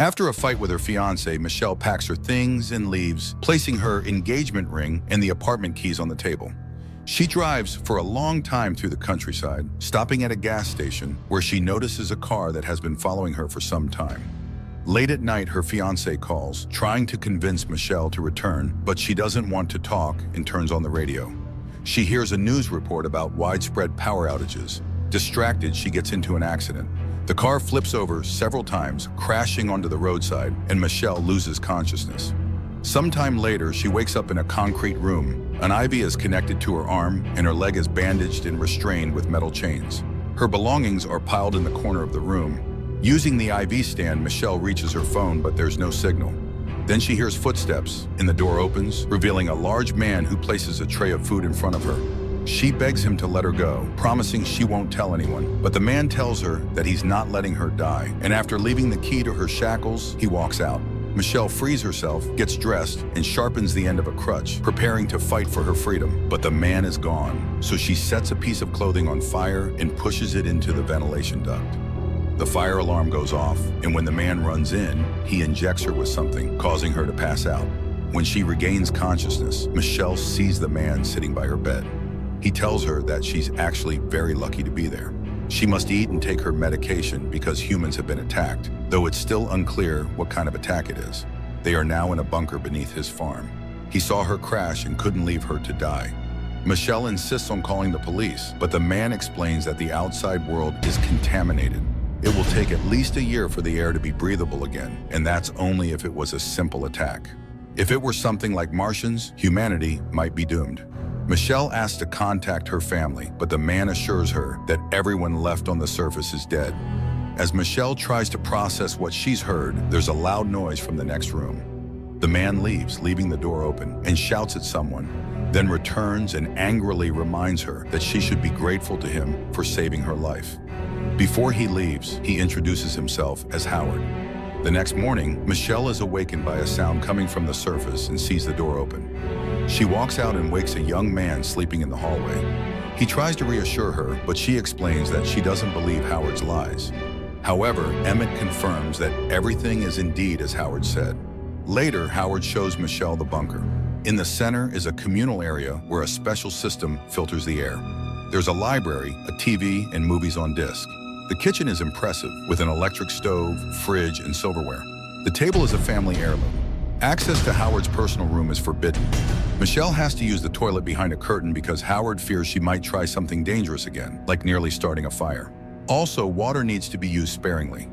After a fight with her fiancé, Michelle packs her things and leaves, placing her engagement ring and the apartment keys on the table. She drives for a long time through the countryside, stopping at a gas station where she notices a car that has been following her for some time. Late at night, her fiancé calls, trying to convince Michelle to return, but she doesn't want to talk and turns on the radio. She hears a news report about widespread power outages. Distracted, she gets into an accident. The car flips over several times, crashing onto the roadside, and Michelle loses consciousness. Sometime later, she wakes up in a concrete room. An IV is connected to her arm, and her leg is bandaged and restrained with metal chains. Her belongings are piled in the corner of the room. Using the IV stand, Michelle reaches her phone, but there's no signal. Then she hears footsteps, and the door opens, revealing a large man who places a tray of food in front of her. She begs him to let her go, promising she won't tell anyone, but the man tells her that he's not letting her die, and after leaving the key to her shackles, he walks out. Michelle frees herself, gets dressed, and sharpens the end of a crutch, preparing to fight for her freedom, but the man is gone, so she sets a piece of clothing on fire and pushes it into the ventilation duct. The fire alarm goes off, and when the man runs in, he injects her with something, causing her to pass out. When she regains consciousness, Michelle sees the man sitting by her bed. He tells her that she's actually very lucky to be there. She must eat and take her medication because humans have been attacked, though it's still unclear what kind of attack it is. They are now in a bunker beneath his farm. He saw her crash and couldn't leave her to die. Michelle insists on calling the police, but the man explains that the outside world is contaminated. It will take at least a year for the air to be breathable again, and that's only if it was a simple attack. If it were something like Martians, humanity might be doomed. Michelle asks to contact her family, but the man assures her that everyone left on the surface is dead. As Michelle tries to process what she's heard, there's a loud noise from the next room. The man leaves, leaving the door open, and shouts at someone, then returns and angrily reminds her that she should be grateful to him for saving her life. Before he leaves, he introduces himself as Howard. The next morning, Michelle is awakened by a sound coming from the surface and sees the door open. She walks out and wakes a young man sleeping in the hallway. He tries to reassure her, but she explains that she doesn't believe Howard's lies. However, Emmett confirms that everything is indeed as Howard said. Later, Howard shows Michelle the bunker. In the center is a communal area where a special system filters the air. There's a library, a TV, and movies on disc. The kitchen is impressive, with an electric stove, fridge, and silverware. The table is a family heirloom. Access to Howard's personal room is forbidden. Michelle has to use the toilet behind a curtain because Howard fears she might try something dangerous again, like nearly starting a fire. Also, water needs to be used sparingly.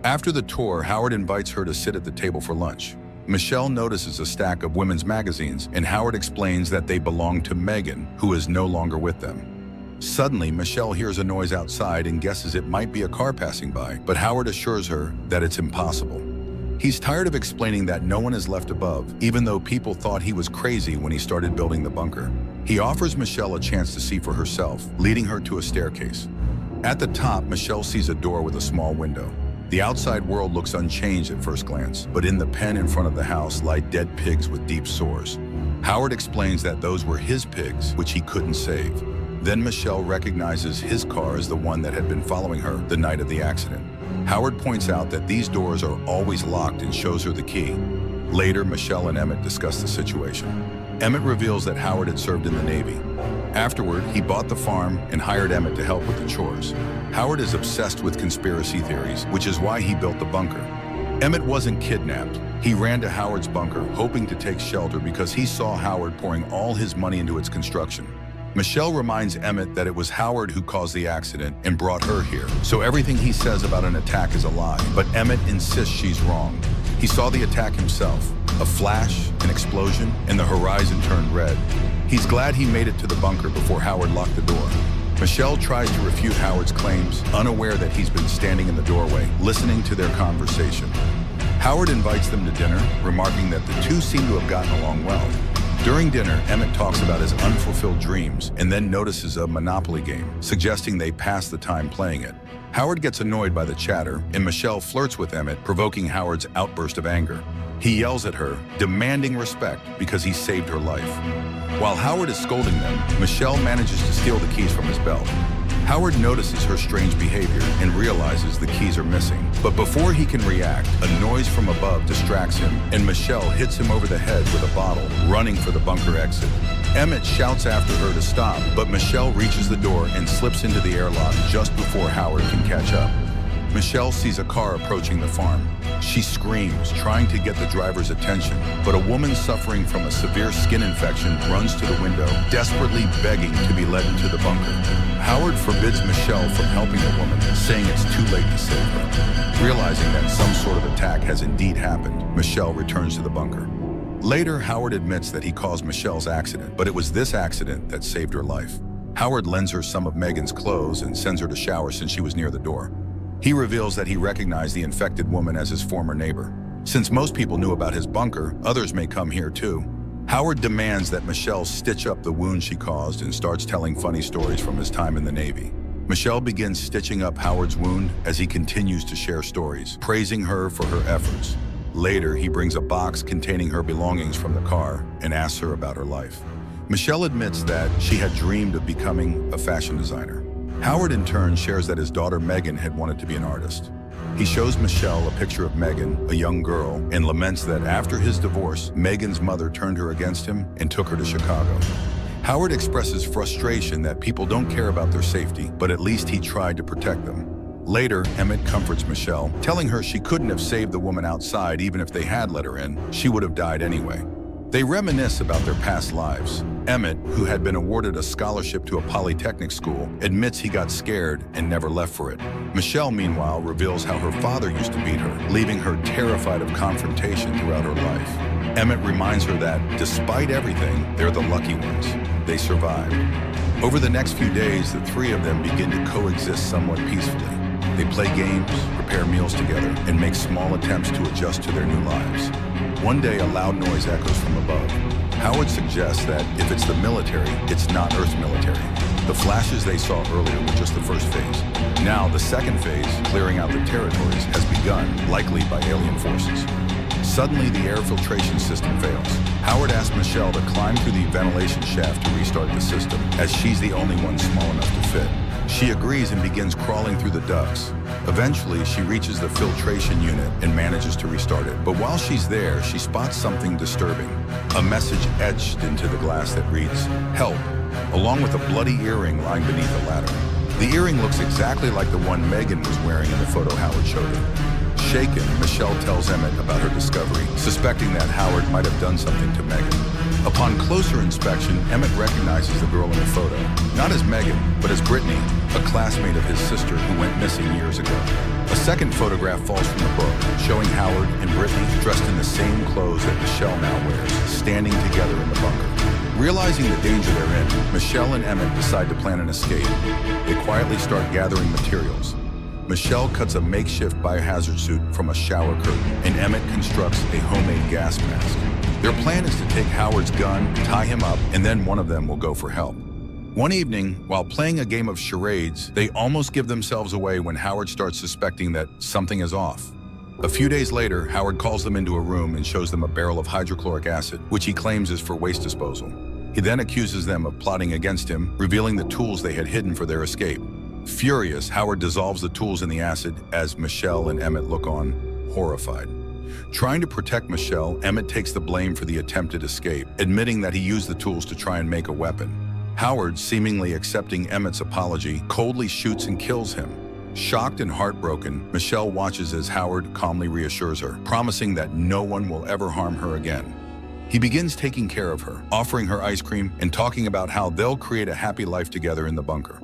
After the tour, Howard invites her to sit at the table for lunch. Michelle notices a stack of women's magazines, and Howard explains that they belong to Megan, who is no longer with them. Suddenly, Michelle hears a noise outside and guesses it might be a car passing by, but Howard assures her that it's impossible. He's tired of explaining that no one is left above, even though people thought he was crazy when he started building the bunker. He offers Michelle a chance to see for herself, leading her to a staircase. At the top, Michelle sees a door with a small window. The outside world looks unchanged at first glance, but in the pen in front of the house lie dead pigs with deep sores. Howard explains that those were his pigs, which he couldn't save. Then Michelle recognizes his car as the one that had been following her the night of the accident. Howard points out that these doors are always locked and shows her the key. Later, Michelle and Emmett discuss the situation. Emmett reveals that Howard had served in the Navy. Afterward, he bought the farm and hired Emmett to help with the chores. Howard is obsessed with conspiracy theories, which is why he built the bunker. Emmett wasn't kidnapped. He ran to Howard's bunker, hoping to take shelter because he saw Howard pouring all his money into its construction. Michelle reminds Emmett that it was Howard who caused the accident and brought her here, so everything he says about an attack is a lie, but Emmett insists she's wrong. He saw the attack himself, a flash, an explosion, and the horizon turned red. He's glad he made it to the bunker before Howard locked the door. Michelle tries to refute Howard's claims, unaware that he's been standing in the doorway, listening to their conversation. Howard invites them to dinner, remarking that the two seem to have gotten along well. During dinner, Emmett talks about his unfulfilled dreams and then notices a Monopoly game, suggesting they pass the time playing it. Howard gets annoyed by the chatter, and Michelle flirts with Emmett, provoking Howard's outburst of anger. He yells at her, demanding respect because he saved her life. While Howard is scolding them, Michelle manages to steal the keys from his belt. Howard notices her strange behavior and realizes the keys are missing. But before he can react, a noise from above distracts him, and Michelle hits him over the head with a bottle, running for the bunker exit. Emmett shouts after her to stop, but Michelle reaches the door and slips into the airlock just before Howard can catch up. Michelle sees a car approaching the farm. She screams, trying to get the driver's attention, but a woman suffering from a severe skin infection runs to the window, desperately begging to be led into the bunker. Howard forbids Michelle from helping the woman, saying it's too late to save her. Realizing that some sort of attack has indeed happened, Michelle returns to the bunker. Later, Howard admits that he caused Michelle's accident, but it was this accident that saved her life. Howard lends her some of Megan's clothes and sends her to shower since she was near the door. He reveals that he recognized the infected woman as his former neighbor. Since most people knew about his bunker, others may come here too. Howard demands that Michelle stitch up the wound she caused and starts telling funny stories from his time in the Navy. Michelle begins stitching up Howard's wound as he continues to share stories, praising her for her efforts. Later, he brings a box containing her belongings from the car and asks her about her life. Michelle admits that she had dreamed of becoming a fashion designer. Howard in turn shares that his daughter Megan had wanted to be an artist. He shows Michelle a picture of Megan, a young girl, and laments that after his divorce, Megan's mother turned her against him and took her to Chicago. Howard expresses frustration that people don't care about their safety, but at least he tried to protect them. Later, Emmett comforts Michelle, telling her she couldn't have saved the woman outside even if they had let her in. She would have died anyway. They reminisce about their past lives. Emmett, who had been awarded a scholarship to a polytechnic school, admits he got scared and never left for it. Michelle, meanwhile, reveals how her father used to beat her, leaving her terrified of confrontation throughout her life. Emmett reminds her that, despite everything, they're the lucky ones. They survived. Over the next few days, the three of them begin to coexist somewhat peacefully. They play games, prepare meals together, and make small attempts to adjust to their new lives. One day, a loud noise echoes from above. Howard suggests that if it's the military, it's not Earth's military. The flashes they saw earlier were just the first phase. Now, the second phase, clearing out the territories, has begun, likely by alien forces. Suddenly, the air filtration system fails. Howard asks Michelle to climb through the ventilation shaft to restart the system, as she's the only one small enough to fit. She agrees and begins crawling through the ducts. Eventually, she reaches the filtration unit and manages to restart it. But while she's there, she spots something disturbing. A message etched into the glass that reads, "Help," along with a bloody earring lying beneath the ladder. The earring looks exactly like the one Megan was wearing in the photo Howard showed her. Shaken, Michelle tells Emmett about her discovery, suspecting that Howard might have done something to Megan. Upon closer inspection, Emmett recognizes the girl in the photo, not as Megan, but as Brittany, a classmate of his sister who went missing years ago. A second photograph falls from the book, showing Howard and Brittany dressed in the same clothes that Michelle now wears, standing together in the bunker. Realizing the danger they're in, Michelle and Emmett decide to plan an escape. They quietly start gathering materials. Michelle cuts a makeshift biohazard suit from a shower curtain, and Emmett constructs a homemade gas mask. Their plan is to take Howard's gun, tie him up, and then one of them will go for help. One evening, while playing a game of charades, they almost give themselves away when Howard starts suspecting that something is off. A few days later, Howard calls them into a room and shows them a barrel of hydrochloric acid, which he claims is for waste disposal. He then accuses them of plotting against him, revealing the tools they had hidden for their escape. Furious, Howard dissolves the tools in the acid as Michelle and Emmett look on, horrified. Trying to protect Michelle, Emmett takes the blame for the attempted escape, admitting that he used the tools to try and make a weapon. Howard, seemingly accepting Emmett's apology, coldly shoots and kills him. Shocked and heartbroken, Michelle watches as Howard calmly reassures her, promising that no one will ever harm her again. He begins taking care of her, offering her ice cream and talking about how they'll create a happy life together in the bunker.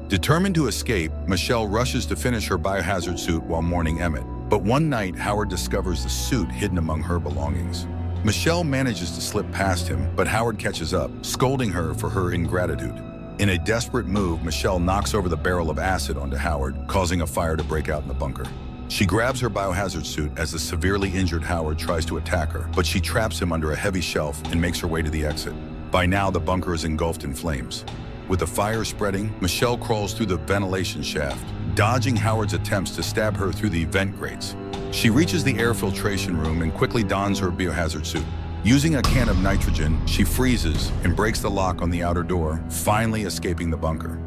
Determined to escape, Michelle rushes to finish her biohazard suit while mourning Emmett. But one night, Howard discovers the suit hidden among her belongings. Michelle manages to slip past him, but Howard catches up, scolding her for her ingratitude. In a desperate move, Michelle knocks over the barrel of acid onto Howard, causing a fire to break out in the bunker. She grabs her biohazard suit as the severely injured Howard tries to attack her, but she traps him under a heavy shelf and makes her way to the exit. By now, the bunker is engulfed in flames. With the fire spreading, Michelle crawls through the ventilation shaft, dodging Howard's attempts to stab her through the vent grates. She reaches the air filtration room and quickly dons her biohazard suit. Using a can of nitrogen, she freezes and breaks the lock on the outer door, finally escaping the bunker.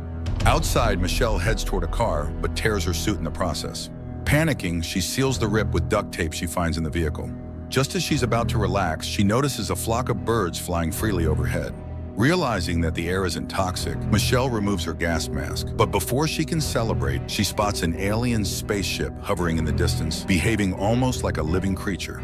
Outside, Michelle heads toward a car, but tears her suit in the process. Panicking, she seals the rip with duct tape she finds in the vehicle. Just as she's about to relax, she notices a flock of birds flying freely overhead. Realizing that the air isn't toxic, Michelle removes her gas mask. But before she can celebrate, she spots an alien spaceship hovering in the distance, behaving almost like a living creature.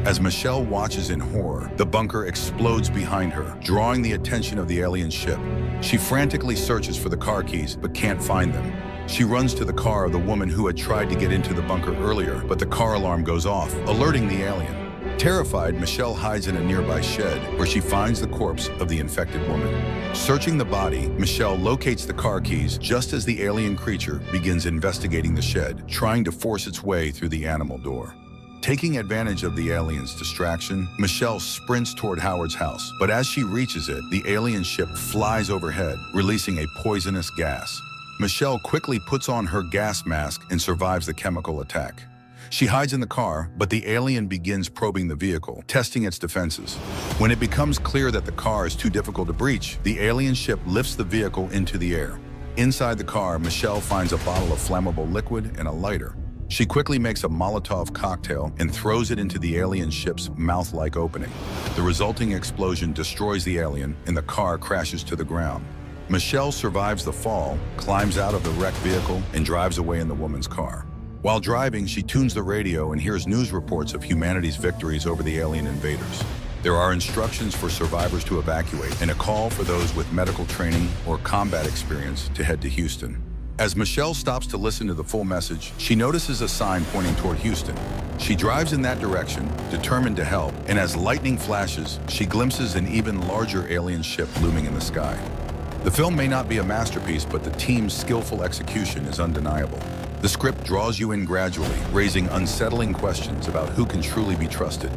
As Michelle watches in horror, the bunker explodes behind her, drawing the attention of the alien ship. She frantically searches for the car keys, but can't find them. She runs to the car of the woman who had tried to get into the bunker earlier, but the car alarm goes off, alerting the alien. Terrified, Michelle hides in a nearby shed where she finds the corpse of the infected woman. Searching the body, Michelle locates the car keys just as the alien creature begins investigating the shed, trying to force its way through the animal door. Taking advantage of the alien's distraction, Michelle sprints toward Howard's house, but as she reaches it, the alien ship flies overhead, releasing a poisonous gas. Michelle quickly puts on her gas mask and survives the chemical attack. She hides in the car, but the alien begins probing the vehicle, testing its defenses. When it becomes clear that the car is too difficult to breach, the alien ship lifts the vehicle into the air. Inside the car, Michelle finds a bottle of flammable liquid and a lighter. She quickly makes a Molotov cocktail and throws it into the alien ship's mouth-like opening. The resulting explosion destroys the alien, and the car crashes to the ground. Michelle survives the fall, climbs out of the wrecked vehicle, and drives away in the woman's car. While driving, she tunes the radio and hears news reports of humanity's victories over the alien invaders. There are instructions for survivors to evacuate and a call for those with medical training or combat experience to head to Houston. As Michelle stops to listen to the full message, she notices a sign pointing toward Houston. She drives in that direction, determined to help, and as lightning flashes, she glimpses an even larger alien ship looming in the sky. The film may not be a masterpiece, but the team's skillful execution is undeniable. The script draws you in gradually, raising unsettling questions about who can truly be trusted.